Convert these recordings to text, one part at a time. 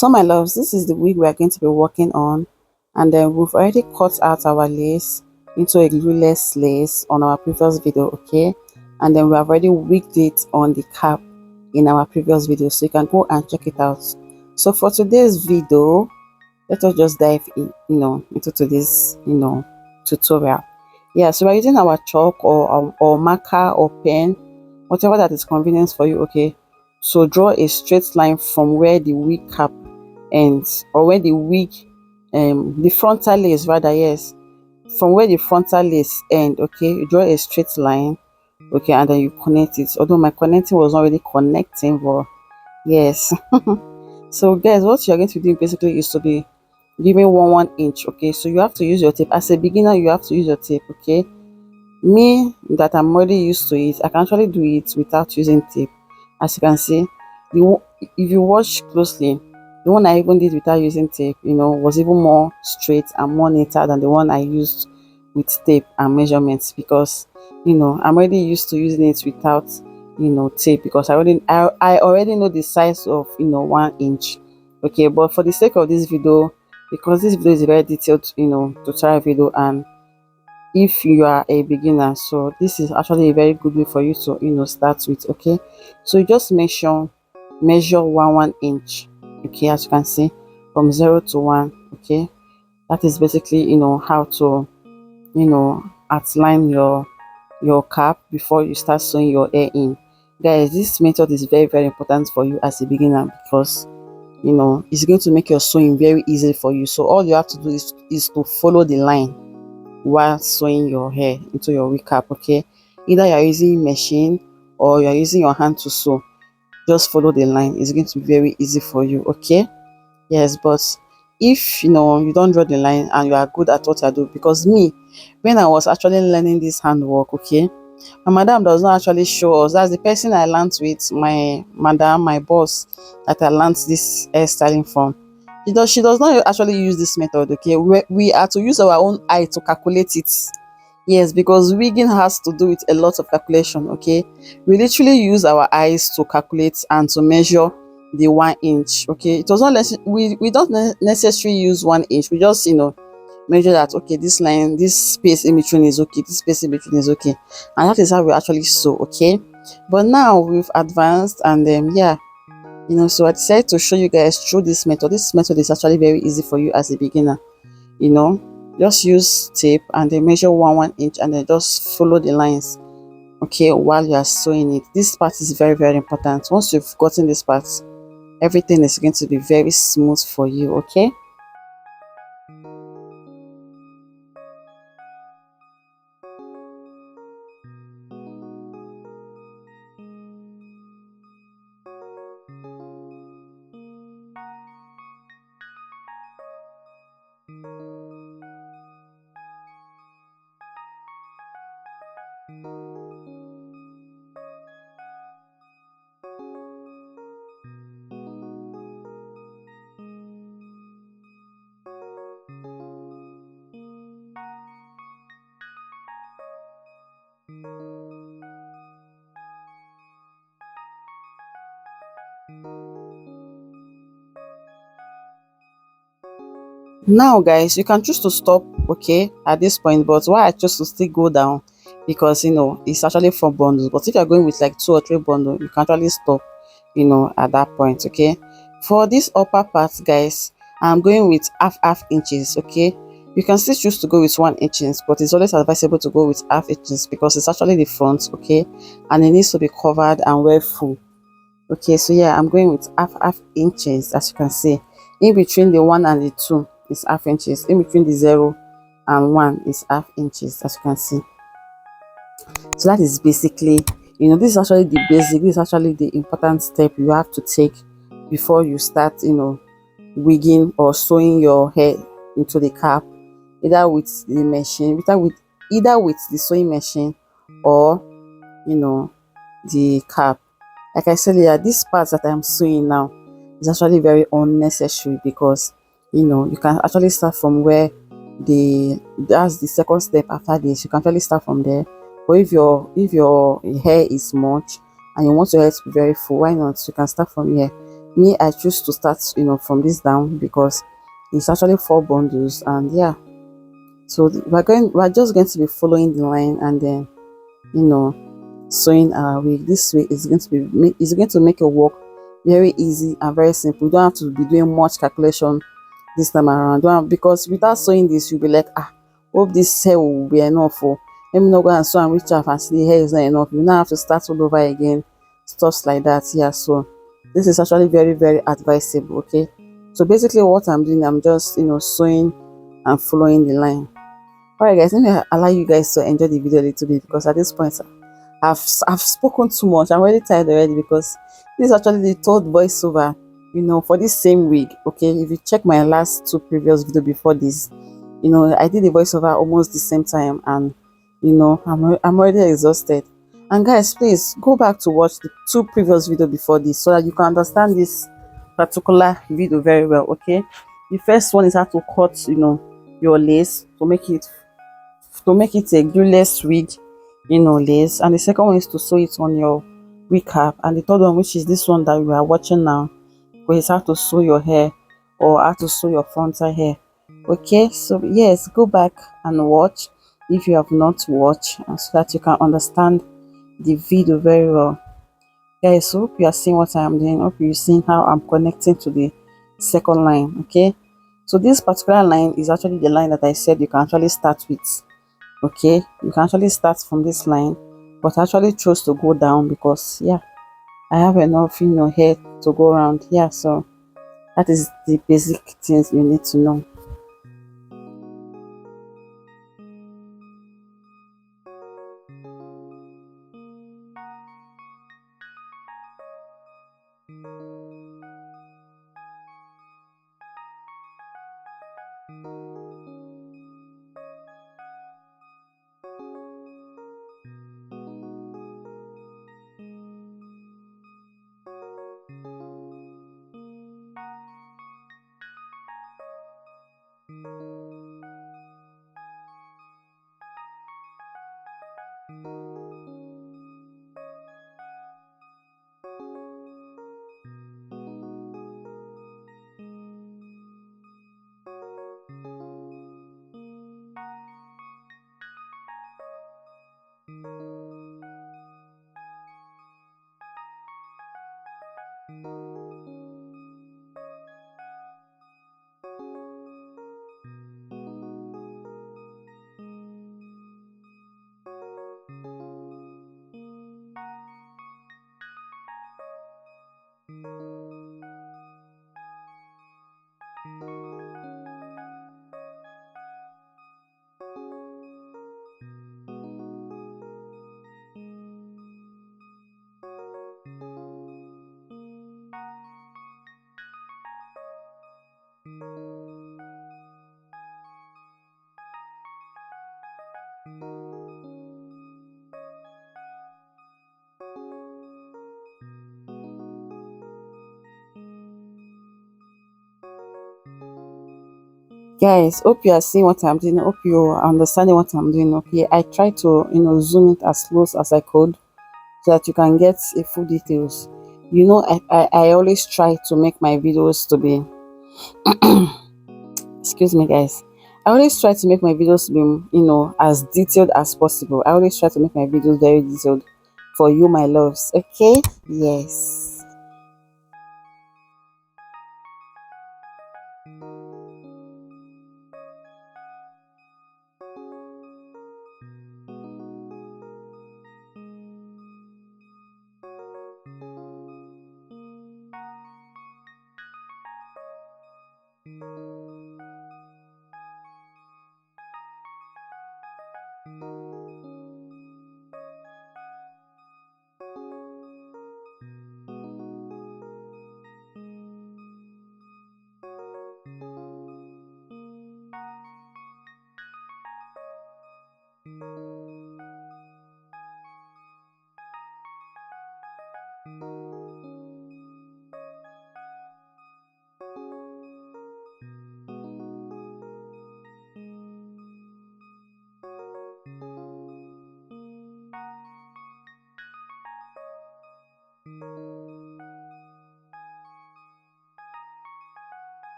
So my loves, this is the wig we are going to be working on, and then we've already cut out our lace into a glueless lace on our previous video, okay? And then we have already wigged it on the cap in our previous video, so you can go and check it out. So for today's video, let us just dive in, into today's tutorial. Yeah, so we're using our chalk or marker or pen, whatever that is convenient for you, okay? So draw a straight line from where the wig cap ends, or where the wig the frontal lace rather, yes, from where the frontal lace end, okay? You draw a straight line, okay, and then you connect it, although my connecting was not really connecting, but yes. So guys, what you're going to do basically is to be giving 1 inch, okay? So you have to use your tape. As a beginner, you have to use your tape, okay? Me, that I'm already used to it, I can actually do it without using tape. As you can see, if you watch closely, the one I even did without using tape, was even more straight and more neater than the one I used with tape and measurements, because I'm already used to using it without tape, because I already know the size of 1 inch, okay? But for the sake of this video, because this video is a very detailed tutorial video, and if you are a beginner, so this is actually a very good way for you to start with, okay? So you just measure 1 inch, okay? As you can see, from 0 to 1, okay? That is basically how to outline your cap before you start sewing your hair in. Guys, this method is very, very important for you as a beginner, because it's going to make your sewing very easy for you. So all you have to do is to follow the line while sewing your hair into your wig cap, okay? Either you're using machine or you're using your hand to sew, just follow the line. It's going to be very easy for you, okay? Yes, but if you don't draw the line and you are good at what you do, because me, when I was actually learning this handwork, okay, my madam does not actually show us. That's the person I learned with, my madam, my boss, that I learned this hairstyling from. She does not actually use this method, okay? We are to use our own eye to calculate it. Yes, because wigging has to do with a lot of calculation, okay? We literally use our eyes to calculate and to measure the 1 inch, okay? It was not we don't necessarily use 1 inch. We just measure that, okay, this line, this space in between is okay, this space in between is okay, and that is how we actually sew, okay? But now we've advanced, and yeah, so I decided to show you guys through this method. This method is actually very easy for you as a beginner. Just use tape and then measure 1 inch, and then just follow the lines, okay, while you are sewing it. This part is very, very important. Once you've gotten this part, everything is going to be very smooth for you, okay? Now guys, you can choose to stop, okay, at this point, but why I chose to still go down, because it's actually 4 bundles. But if you're going with like 2 or 3 bundles, you can actually stop at that point, okay? For this upper part, guys, I'm going with half inches, okay? You can still choose to go with 1 inch, but it's always advisable to go with half inches, because it's actually the front, okay, and it needs to be covered and well full, okay? So yeah, I'm going with half inches. As you can see, in between the 1 and the 2 is half inches, in between the 0 and 1 is half inches, as you can see. So that is basically, this is actually the basic, this is actually the important step you have to take before you start wigging or sewing your hair into the cap, either with the machine, either with the sewing machine or the cap. Like I said, yeah, this part that I'm sewing now is actually very unnecessary, because you can actually start from where that's the second step after this. You can actually start from there. But if your hair is much and you want your hair to be very full, why not? You can start from here. Me, I choose to start, from this down because it's actually four bundles, and yeah. So we're just going to be following the line, and then you know sewing our wig. This way is going to is going to make your work very easy and very simple. You don't have to be doing much calculation this time around. Don't have, because without sewing this, you'll be like, hope this hair will be enough for, let me not go and sew and reach out and see the hair is not enough. You now have to start all over again, stuff like that. Yeah, so this is actually very, very advisable. Okay, so basically what I'm doing, I'm just sewing and following the line. All right, guys, let me allow you guys to enjoy the video a little bit, because at this point I've spoken too much. I'm really tired already, because this is actually the third voiceover, for this same wig. Okay, if you check my last two previous video before this, I did the voiceover almost the same time, and I'm already exhausted. And guys, please go back to watch the two previous video before this, so that you can understand this particular video very well. Okay, the first one is how to cut, your lace to make it a glueless wig, lace. And the second one is to sew it on your wig cap. And the third one, which is this one that we are watching now, is how to sew your hair, or how to sew your frontal hair. Okay, so yes, go back and watch if you have not watched, and so that you can understand the video very well. Guys, hope you are seeing what I am doing. Hope you're seeing how I'm connecting to the second line. Okay, so this particular line is actually the line that I said you can actually start with. Okay, you can actually start from this line, but I actually chose to go down because, yeah, I have enough hair to go around. Yeah, so that is the basic things you need to know. Guys, hope you are seeing what I'm doing. Hope you are understanding what I'm doing. Okay, I try to zoom it as close as I could, so that you can get a full details. I always try to make my videos to be excuse me, guys. I always try to make my videos to be as detailed as possible. I always try to make my videos very detailed for you, my loves. Okay, yes.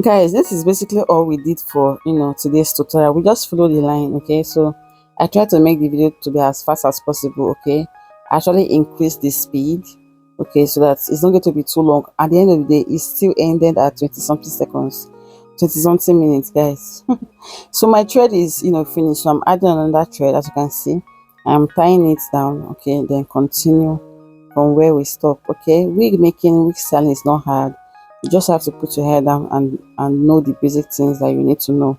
Guys, this is basically all we did for today's tutorial. We just follow the line. Okay, so I try to make the video to be as fast as possible. Okay, I actually increase the speed, okay, so that it's not going to be too long. At the end of the day, it still ended at 20 something seconds, 20 something minutes, guys. So my thread is finished, so I'm adding another thread. As you can see, I'm tying it down. Okay, then continue from where we stop. Okay, wig styling is not hard. You just have to put your head down and know the basic things that you need to know,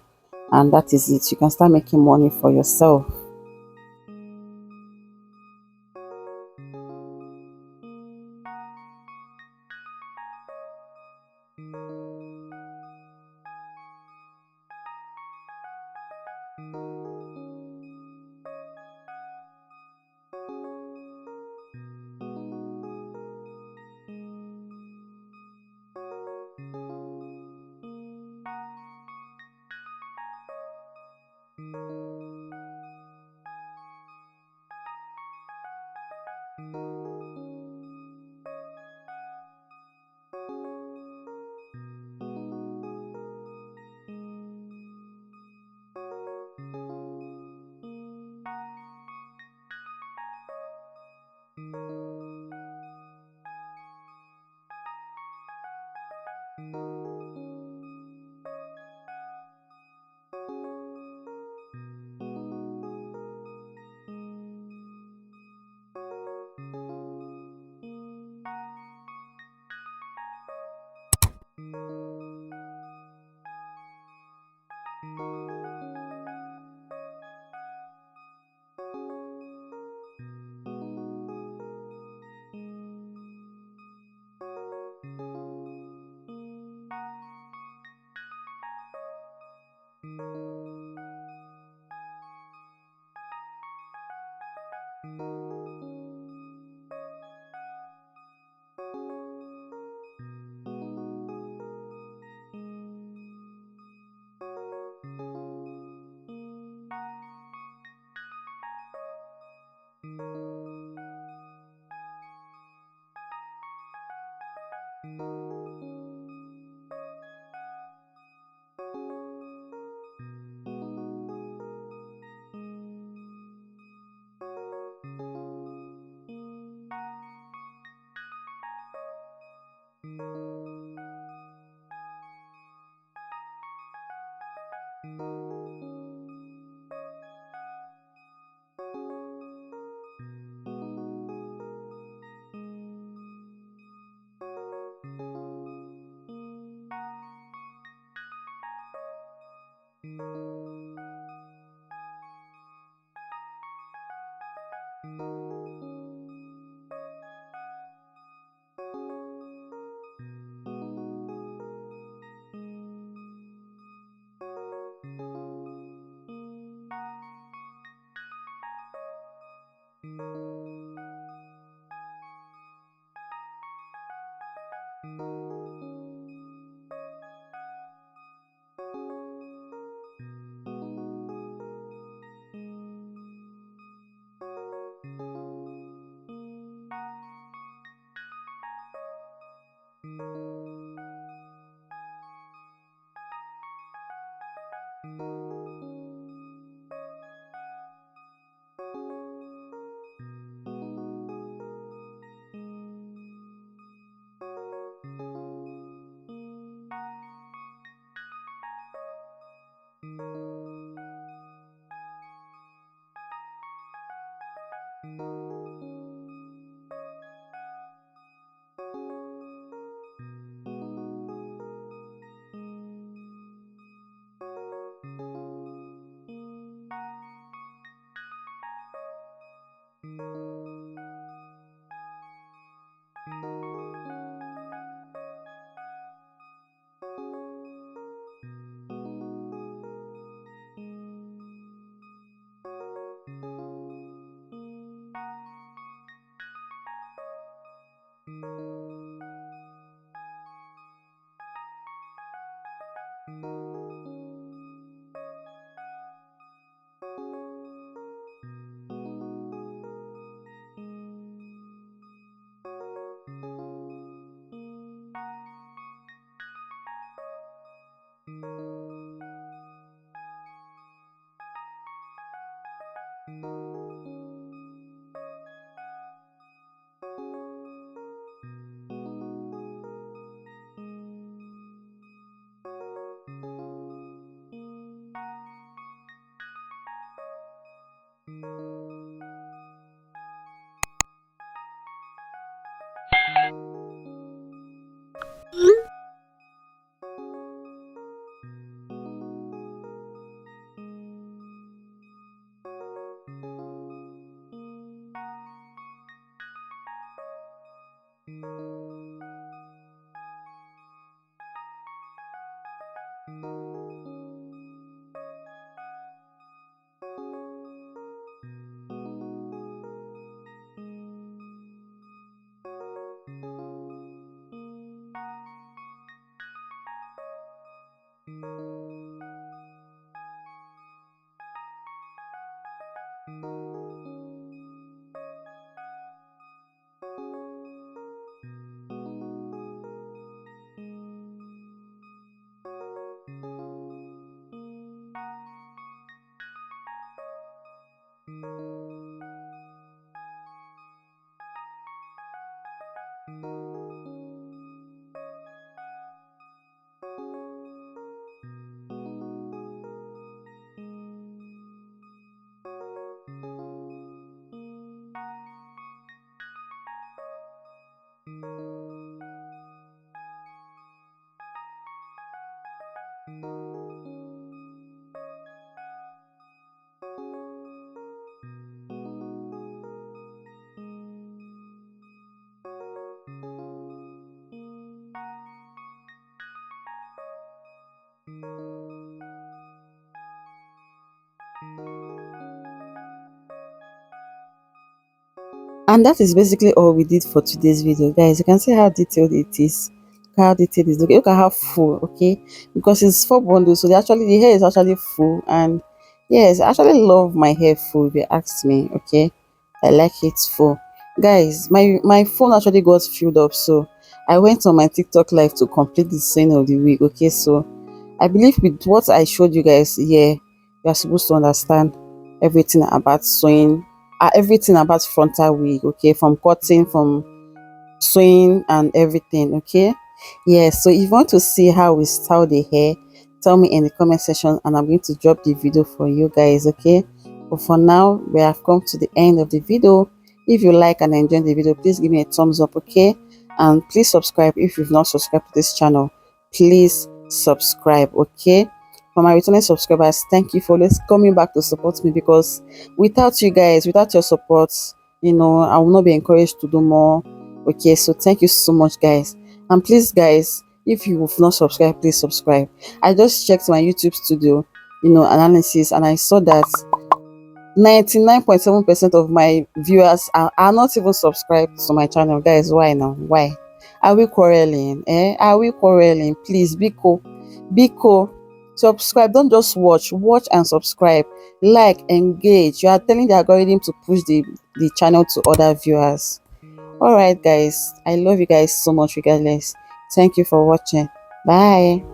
and that is it. You can start making money for yourself. And that is basically all we did for today's video, guys. You can see how detailed it is, how detailed it is. Look at how full, okay, because it's 4 bundles, so the hair is actually full. And yes, I actually love my hair full, if you ask me. Okay, I like it full. Guys, my phone actually got filled up, so I went on my TikTok live to complete the sewing of the wig. Okay, so I believe with what I showed you guys here, you are supposed to understand everything about sewing, everything about frontal wig, okay, from cutting, from sewing and everything. Okay, yes. So if you want to see how we style the hair, tell me in the comment section and I'm going to drop the video for you guys. Okay, but for now we have come to the end of the video. If you like and enjoy the video, please give me a thumbs up. Okay, and please subscribe if you've not subscribed to this channel. Please subscribe. Okay, for my returning subscribers, thank you for always coming back to support me, because without you guys, without your support, I will not be encouraged to do more. Okay, so thank you so much, guys. And please, guys, if you have not subscribed, please subscribe. I just checked my YouTube studio analysis, and I saw that 99.7% of my viewers are not even subscribed to my channel. Guys, why now? Why are we quarreling? Are we quarreling? Please, biko, subscribe. Don't just watch and subscribe. Like, engage. You are telling the algorithm to push the channel to other viewers. All right, guys, I love you guys so much regardless. Thank you for watching. Bye.